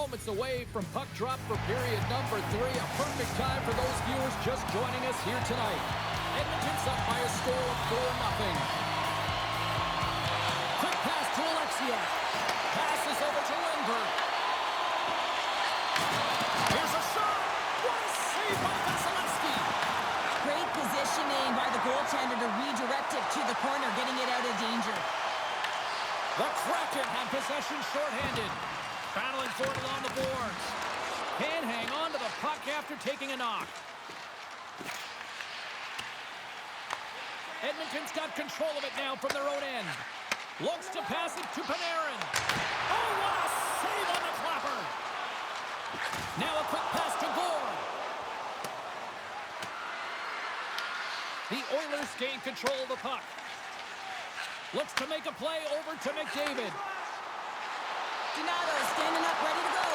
moments away from puck drop for period number 3. A perfect time for those viewers just joining us here tonight. Edmonton's up by a score of 4-0. Quick pass to Alexia. Passes over to Lindbergh. Here's a shot. What a save by Vasilevsky. Great positioning by the goaltender to redirect it to the corner, getting it out of danger. The Kraken have possession shorthanded. Battling for it along the boards. Can hang on to the puck after taking a knock. Edmonton's got control of it now from their own end. Looks to pass it to Panarin. Oh, what a save on the clapper. Now a quick pass to Gore. The Oilers gain control of the puck. Looks to make a play over to McDavid. Donato standing up, ready to go.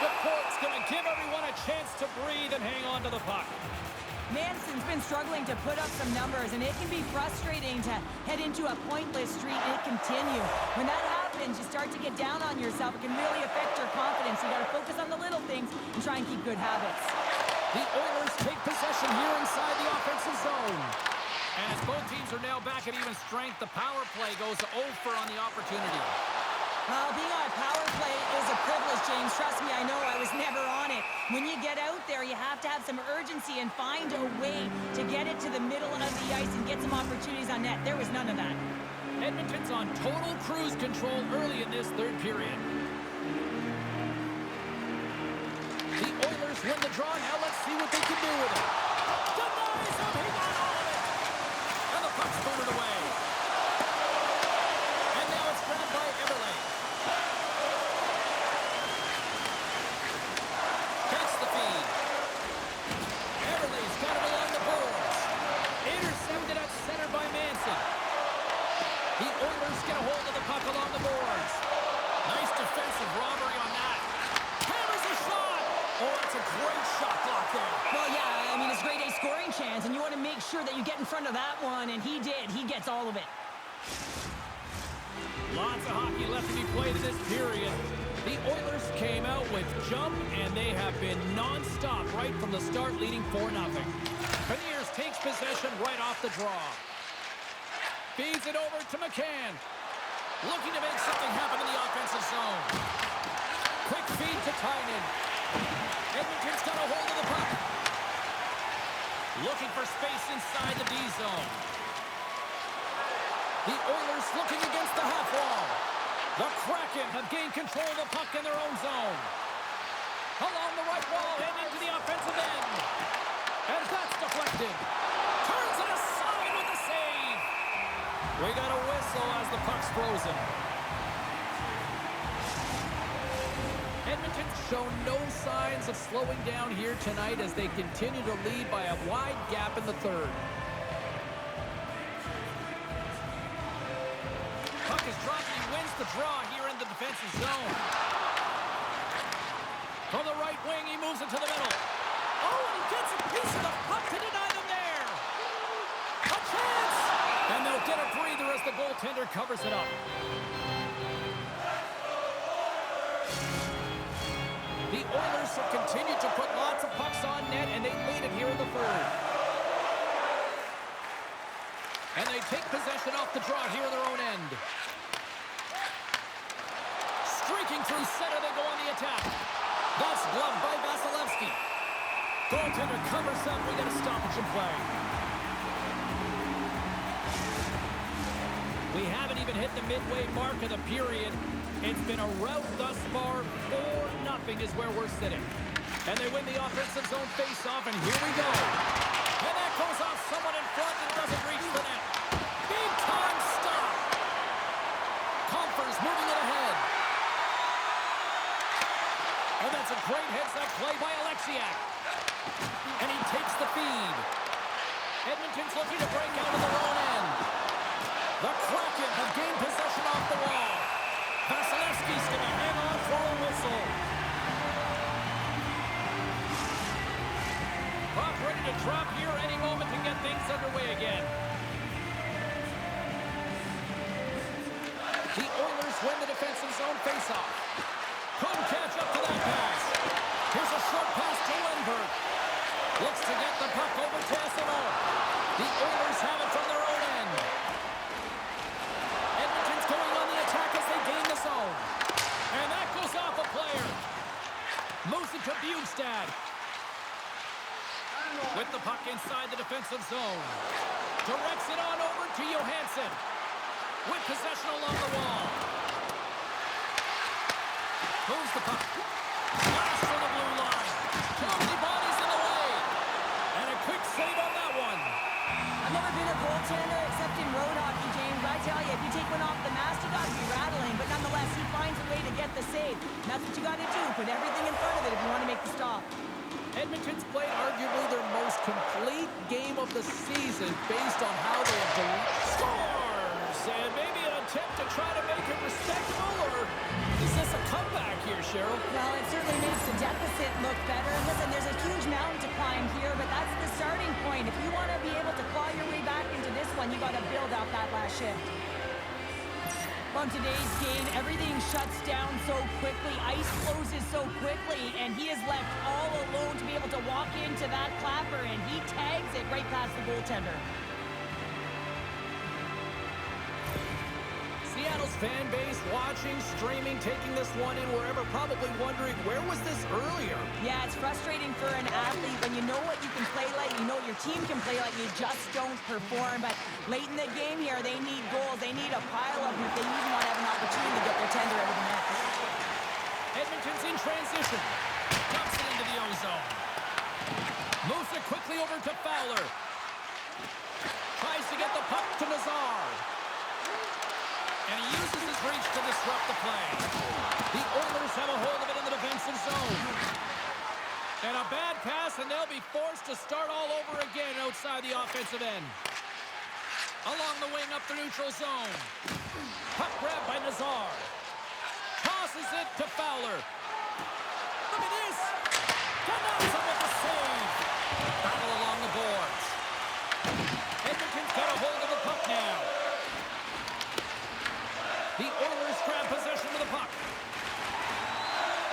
The court's going to give everyone a chance to breathe and hang on to the puck. Manson's been struggling to put up some numbers, and it can be frustrating to head into a pointless streak and continue. When that happens, you start to get down on yourself. It can really affect your confidence. You got to focus on the little things and try and keep good habits. The Oilers take possession here inside the offensive zone. And as both teams are now back at even strength, the power play goes over on the opportunity. Well, being on a power play is a privilege, James. Trust me, I know I was never on it. When you get out there, you have to have some urgency and find a way to get it to the middle of the ice and get some opportunities on net. There was none of that. Edmonton's on total cruise control early in this third period. The Oilers win the draw. Now let's see what they can do with it. Denies him. He got all of it. And the puck's booted away. And now it's grabbed by Eberle. Takes the feed. Eberle's got it along the boards. Intercepted at center by Manson. The Oilers get a hold of the puck along the boards. Nice defensive robbery on that. Hammers a shot. Oh, that's a great shot block there. Well, yeah, I mean, it's grade A scoring chance, and you want to make sure that you get in front of that one, and he did. He gets all of it. Lots of hockey left to be played in this period. The Oilers came out with jump, and they have been non-stop right from the start, leading 4-0. Beniers takes possession right off the draw. Feeds it over to McCann. Looking to make something happen in the offensive zone. Quick feed to Tynan. Edmonton's got a hold of the puck. Looking for space inside the D zone. The Oilers looking against the half wall. The Kraken have gained control of the puck in their own zone. Along the right wall and into the offensive end. And that's deflected. Turns it aside with the save. We got a whistle as the puck's frozen. Edmonton's shown no signs of slowing down here tonight as they continue to lead by a wide gap in the third. Puck is dropped and he wins the draw here in the defensive zone. From the right wing, he moves it to the middle. Oh, and he gets a piece of the puck to deny them there. A chance! And they'll get a breather as the goaltender covers it up. The Oilers have continued to put lots of pucks on net, and they lead it here in the third. And they take possession off the draw here in their own end. Streaking through center, they go on the attack. That's gloved by Vasilevsky. Goaltender covers up. We got a stoppage in play. We haven't even hit the midway mark of the period. It's been a rout thus far. 4-0 is where we're sitting. And they win the offensive zone face-off, and here we go. And that goes off someone in front and doesn't reach the net. Big time stop. Compher's moving it ahead. And that's a great heads-up play by Alexiak. And he takes the feed. Edmonton's looking to break out of their own end. The Kraken have gained possession off the wall. Vasilevsky's going to hang on for a whistle. Puck ready to drop here any moment to get things underway again. The Oilers win the defensive zone faceoff. Couldn't catch up to that pass. Here's a short pass to Lindbergh. Looks to get the puck over to SMO. The Oilers have it from their own end. Edmonton's going on the attack as they gain the zone. And that goes off a player. Moves it to Bjugstad. With the puck inside the defensive zone. Directs it on over to Johansson. With possession along the wall. Moves the puck. Flash for the blue line. Too many bodies in the way. And a quick save on that one. I've never been a goaltender except in road hockey, James. I tell you, if you take one off the mast, you got to be rattling. But nonetheless, he finds a way to get the save. And that's what you got to do. Put everything in front of it if you want to make the stop. Edmonton's played arguably their most complete game of the season based on how they have scores. And maybe an attempt to try to make it respectable, or is this a comeback here, Cheryl? Well, it certainly makes the deficit look better. And listen, there's a huge mountain to climb here, but that's the starting point. If you want to be able to claw your way back into this one, you got to build out that last shift. On today's game, everything shuts down so quickly, ice closes so quickly, and he is left all alone to be able to walk into that clapper, and he tags it right past the goaltender. Seattle's fan base watching, streaming, taking this one in wherever, probably wondering, where was this earlier? Yeah, it's frustrating for an athlete when you know what you can play like, you know what your team can play like, you just don't perform. But late in the game here, they need goals. They need a pile of them if they even want to have an opportunity to get their tender out of the net. Edmonton's in transition. Dumps it into the O-zone. Moves it quickly over to Fowler. Tries to get the puck to Nazar. And he uses his reach to disrupt the play. The Oilers have a hold of it in the defensive zone. And a bad pass, and they'll be forced to start all over again outside the offensive end. Along the wing up the neutral zone. Puck grab by Nazar. Tosses it to Fowler. Look at this. Donaldson with the save. Battle along the boards. Edmonton's got a hold of the puck now. The Oilers grab possession of the puck.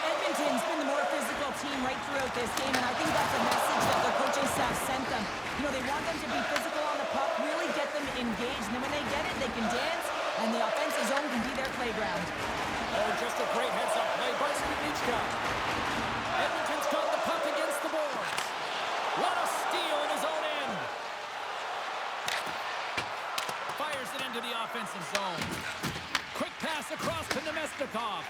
Edmonton's been the more physical team right throughout this game, and I think that's a message that their coaching staff sent them. You know, they want them to be physical on the puck, really get them engaged, and then when they get it, they can dance, and the offensive zone can be their playground. Oh, just a great heads-up play by Skubnicka. Edmonton's got the puck against the boards. What a steal in his own end. Fires it into the offensive zone. Quick pass across to Nemestikov.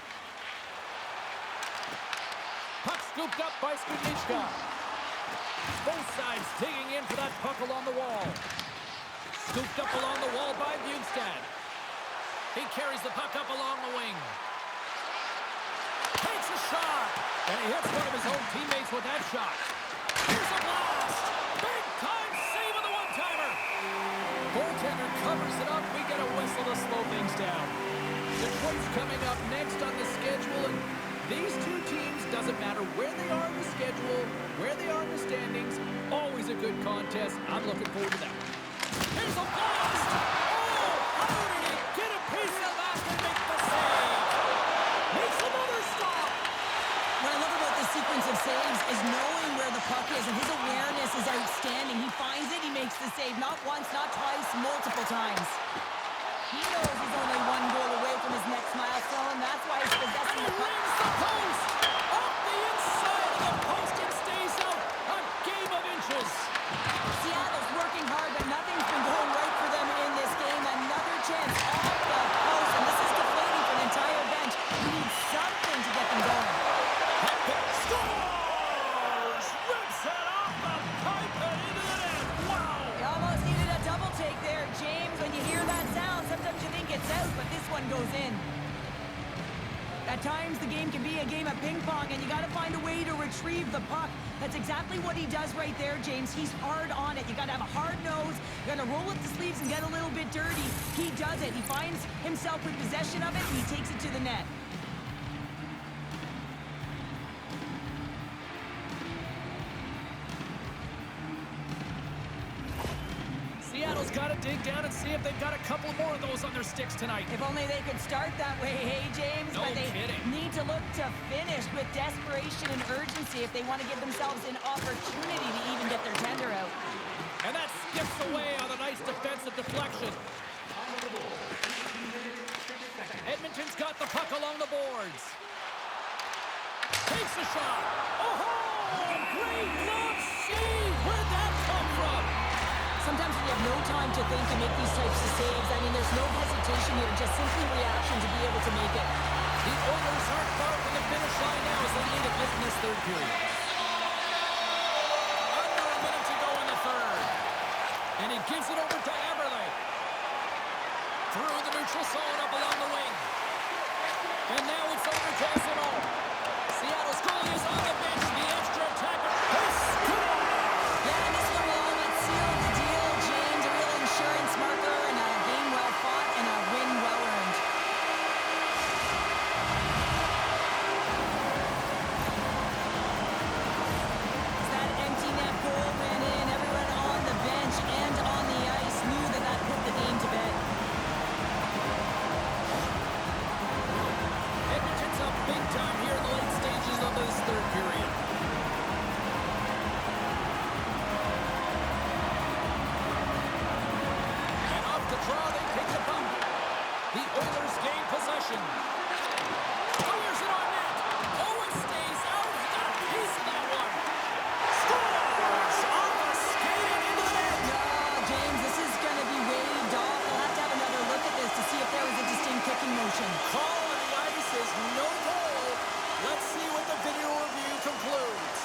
Puck scooped up by Skubnicka. Both sides digging in for that puck along the wall. Scooped up along the wall by Bjugstad. He carries the puck up along the wing. Takes a shot. And he hits one of his own teammates with that shot. Here's a blast. Big time save of the one-timer. Goaltender covers it up. We get a whistle to slow things down. Detroit's coming up next on the schedule, and these two teams, doesn't matter where they are in the schedule, where they are in the standings, always a good contest. I'm looking forward to that. Here's a blast! Oh, how did he get a piece of that and make the save? Makes another stop! What I love about this sequence of saves is knowing where the puck is, and his awareness is outstanding. He finds it, he makes the save, not once, not twice, multiple times. He knows he's only one goal away from his next milestone. That's why he's possessing the puck. Rings the post! Up the inside of the post and stays out. A game of inches. Seattle's working hard, but nothing's been going right for them in this game. Another chance off the post, and this is deflating for the entire bench. You need something to get them going. Scores! Rips it off the pipe and into the net. Wow! You almost needed a double take there, James. When you hear that sound, sometimes you think it's out, but this one goes in. At times, the game can be a game of ping pong, and you got to find a way to retrieve the puck. That's exactly what he does right there, James. He's hard on it. You got to have a hard nose. You got to roll up the sleeves and get a little bit dirty. He does it. He finds himself with possession of it, and he takes it to the net. Seattle's got got to dig down and see if they've got a couple more of those on their sticks tonight. If only they could start that way, hey, James? No but they kidding. need to look to finish with desperation and urgency if they want to give themselves an opportunity to even get their tender out. And that skips away on a nice defensive deflection. Edmonton's got the puck along the boards. Takes a shot. Oh, great glove save. Where'd that come from? Sometimes we have no time to think and make these types of saves. I mean, there's no hesitation here, just simply reaction to be able to make it. The Oilers aren't far from the finish line now as they lead it late in this third period. Under a minute to go in the third. And he gives it over to Eberle. Through the neutral zone up along the wing. And now it's over to Esimo. Seattle's goalie is on the bench. The extra attacker. Yeah, and this one will all but seal the deal, James. A real insurance marker and a game well fought and a win well earned. As that empty net goal went in, everyone on the bench and on the ice knew that that put the game to bed. Edmonton's up big time here in the late stages of this third period. And off the draw, they take the bump. The Oilers gain possession. Fires it on net. Owen stays out. He got a piece of that one. Scores off a skate and into the net. No, James, this is going to be waved off. We'll have to have another look at this to see if there was a distinct kicking motion. Call on the ice is no goal. Let's see what the video review concludes.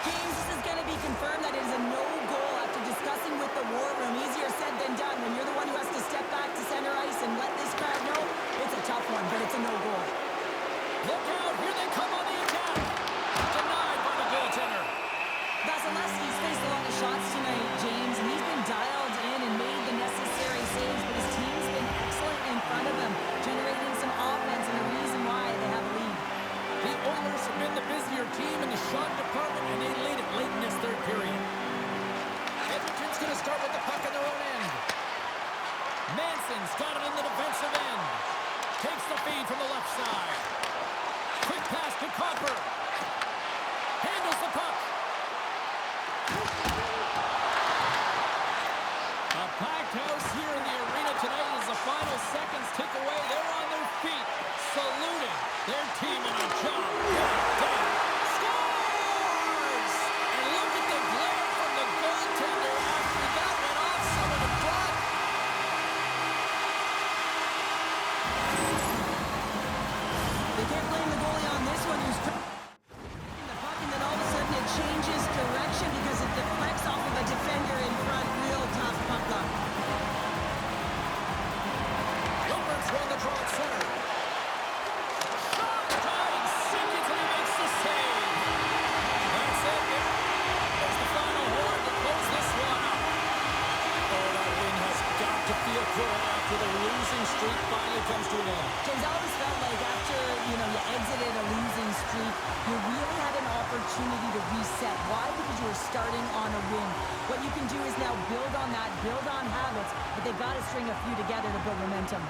James, this is going to be confirmed that it is a no-goal after discussing with the war room. Easier said than done when you're the one who has to step back to center ice and let this crowd know it's a tough one, but it's a no-goal. Look out, here they come on the attack. Denied by the goaltender. Vasilevsky's faced a lot of shots tonight, James, and he's been dialed in and made the necessary saves, but his team's been excellent in front of him, generating some offense and a reason why they have a lead. The Oilers have been the busier team in the shot department, and they lead it late in this third period. Edmonton's going to start with the puck on their own end. Manson's got it in the defensive end. Takes the feed from the left side. Quick pass to Copper. Handles the puck. A packed house here in the arena tonight as the final seconds tick away. They're on their feet, saluting their team in a job. Scores! And look at the glare from the goaltender after that went off some of the puck. They can't blame the goalie on this one who's the puck, and then all of a sudden it changes direction because it deflects off of a defender in front. Real tough puck luck. Gilbert's won the draw at center. Shot! Tying seconds and he makes the save. That's it. There's the final horn to close this one up. Oh, that win has got to feel good after the losing streak finally comes to an end. James, I always felt like after, you exited a losing streak, you really had an opportunity to reset. Why? Because you were starting on a win. What you can do is now build on that, build on habits, but they got to string a few together to build momentum.